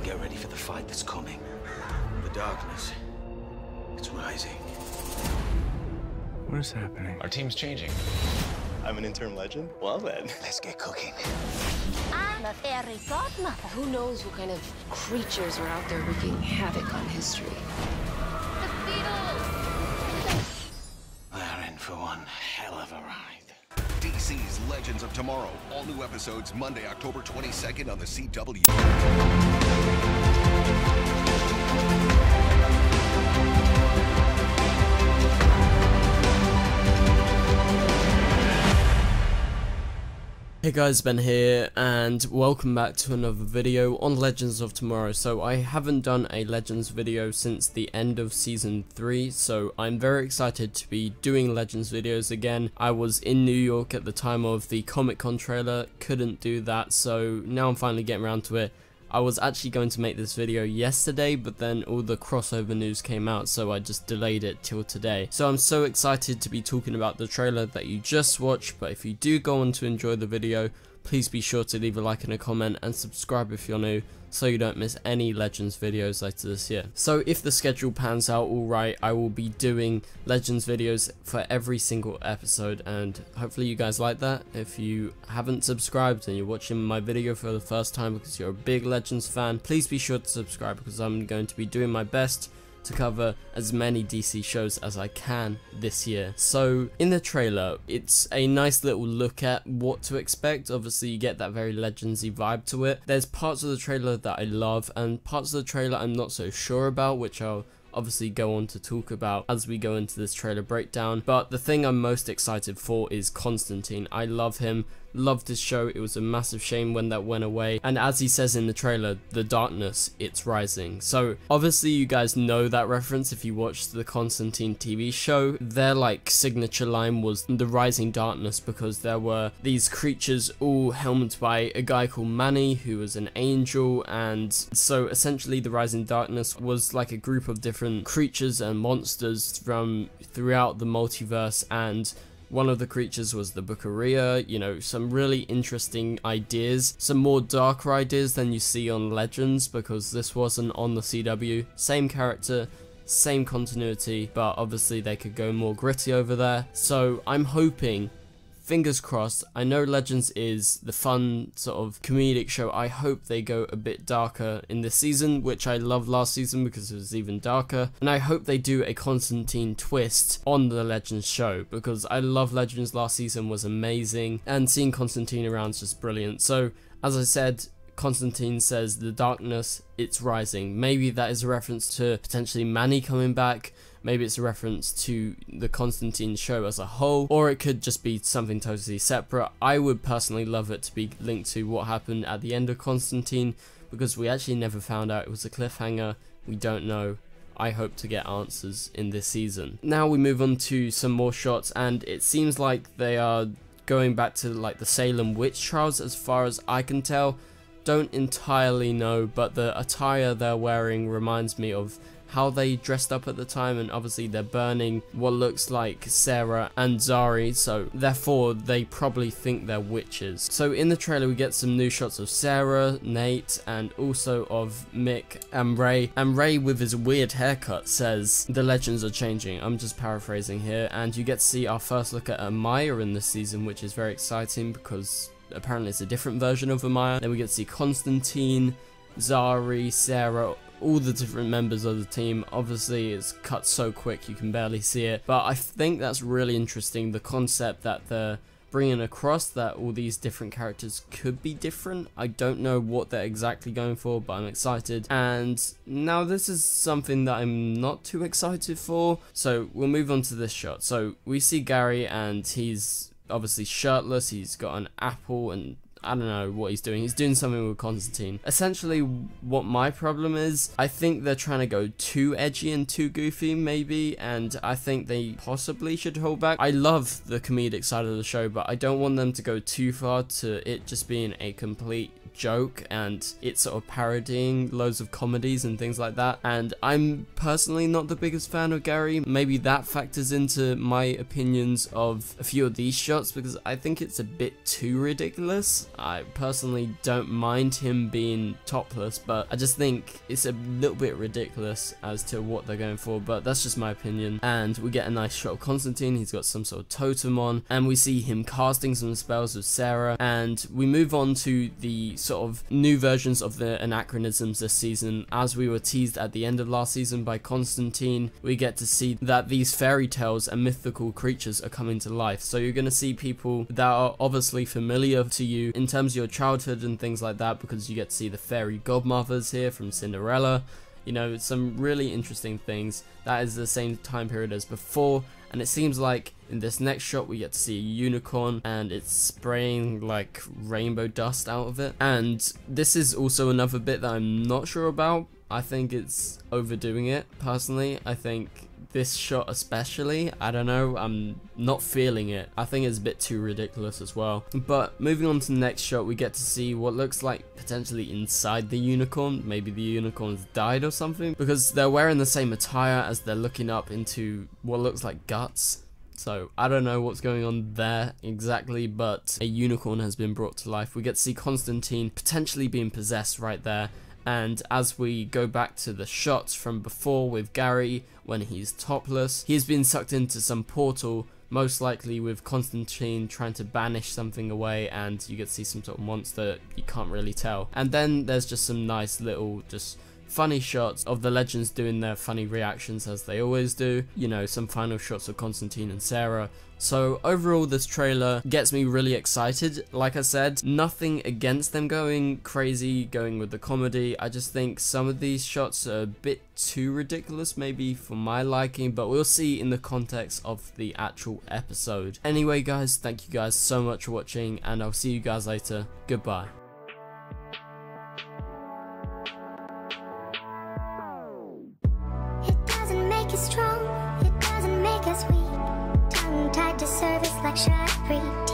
get ready for the fight that's coming. The darkness, it's rising. What is happening? Our team's changing. I'm an interim legend? Well then. Let's get cooking. I'm a fairy godmother. Who knows what kind of creatures are out there wreaking havoc on history? The Beatles! We're in for one hell of a ride. DC's Legends of Tomorrow. All new episodes Monday, October 22nd on the CW. Hey guys, Ben here, and welcome back to another video on Legends of Tomorrow. So I haven't done a Legends video since the end of Season 3, so I'm very excited to be doing Legends videos again. I was in New York at the time of the Comic-Con trailer, couldn't do that, so now I'm finally getting around to it. I was actually going to make this video yesterday, but then all the crossover news came out, so I just delayed it till today. So I'm so excited to be talking about the trailer that you just watched, but if you do go on to enjoy the video, please be sure to leave a like and a comment and subscribe if you're new, so you don't miss any Legends videos later this year. So if the schedule pans out alright, I will be doing Legends videos for every single episode, and hopefully you guys like that. If you haven't subscribed and you're watching my video for the first time because you're a big Legends fan, please be sure to subscribe, because I'm going to be doing my best to cover as many DC shows as I can this year. So in the trailer, it's a nice little look at what to expect. Obviously you get that very Legendsy vibe to it. There's parts of the trailer that I love and parts of the trailer I'm not so sure about, which I'll obviously go on to talk about as we go into this trailer breakdown. But the thing I'm most excited for is Constantine. I love him, loved his show. It was a massive shame when that went away, and as he says in the trailer, the darkness, it's rising. So obviously you guys know that reference if you watched the Constantine TV show. Their like signature line was the rising darkness, because there were these creatures all helmeted by a guy called Manny, who was an angel, and so essentially the rising darkness was like a group of different creatures and monsters from throughout the multiverse, and one of the creatures was the Buccaria. You know, some really interesting ideas, some more darker ideas than you see on Legends, because this wasn't on the CW. Same character, same continuity, but obviously they could go more gritty over there. So I'm hoping, fingers crossed, I know Legends is the fun sort of comedic show. I hope they go a bit darker in this season, which I loved last season because it was even darker. And I hope they do a Constantine twist on the Legends show, because I love Legends last season, was amazing, and seeing Constantine around is just brilliant. So as I said, Constantine says the darkness, it's rising. Maybe that is a reference to potentially Manny coming back. Maybe it's a reference to the Constantine show as a whole, or it could just be something totally separate. I would personally love it to be linked to what happened at the end of Constantine, because we actually never found out. It was a cliffhanger. We don't know. I hope to get answers in this season. Now we move on to some more shots, and it seems like they are going back to like the Salem witch trials as far as I can tell. Don't entirely know, but the attire they're wearing reminds me of how they dressed up at the time, and obviously they're burning what looks like Sara and Zari, so therefore they probably think they're witches. So in the trailer we get some new shots of Sara, Nate, and also of Mick and Ray. And Ray, with his weird haircut, says the legends are changing. I'm just paraphrasing here, and you get to see our first look at Amaya in this season, which is very exciting because apparently it's a different version of Amaya. Then we get to see Constantine, Zari, Sara, all the different members of the team. Obviously it's cut so quick you can barely see it, but I think that's really interesting, the concept that they're bringing across, that all these different characters could be different. I don't know what they're exactly going for, but I'm excited. And now this is something that I'm not too excited for, so we'll move on to this shot. So we see Gary, and he's obviously shirtless, he's got an apple, and I don't know what he's doing. He's doing something with Constantine. Essentially, what my problem is, I think they're trying to go too edgy and too goofy, maybe, and I think they possibly should hold back. I love the comedic side of the show, but I don't want them to go too far to it just being a complete joke and it's sort of parodying loads of comedies and things like that. And I'm personally not the biggest fan of Gary. Maybe that factors into my opinions of a few of these shots, because I think it's a bit too ridiculous. I personally don't mind him being topless, but I just think it's a little bit ridiculous as to what they're going for, but that's just my opinion. And we get a nice shot of Constantine. He's got some sort of totem on, and we see him casting some spells with Sara, and we move on to the sort of new versions of the anachronisms this season. As we were teased at the end of last season by Constantine, we get to see that these fairy tales and mythical creatures are coming to life. So you're going to see people that are obviously familiar to you in terms of your childhood and things like that, because you get to see the fairy godmothers here from Cinderella. You know, some really interesting things. That is the same time period as before, and it seems like in this next shot we get to see a unicorn and it's spraying like rainbow dust out of it. And this is also another bit that I'm not sure about. I think it's overdoing it personally. I think this shot especially, I don't know, I'm not feeling it. I think it's a bit too ridiculous as well. But moving on to the next shot, we get to see what looks like potentially inside the unicorn. Maybe the unicorn's died or something, because they're wearing the same attire as they're looking up into what looks like guts. So I don't know what's going on there exactly, but a unicorn has been brought to life. We get to see Constantine potentially being possessed right there. And as we go back to the shots from before with Gary when he's topless, he's been sucked into some portal, most likely with Constantine trying to banish something away, and you get to see some sort of monster, you can't really tell. And then there's just some nice little just funny shots of the legends doing their funny reactions as they always do. You know, some final shots of Constantine and Sara. So overall, this trailer gets me really excited. Like I said, nothing against them going crazy, going with the comedy. I just think some of these shots are a bit too ridiculous, maybe for my liking, but we'll see in the context of the actual episode. Anyway guys, thank you guys so much for watching, and I'll see you guys later. Goodbye. It doesn't make us strong, it doesn't make us weak. Tongue tied to service like Shari.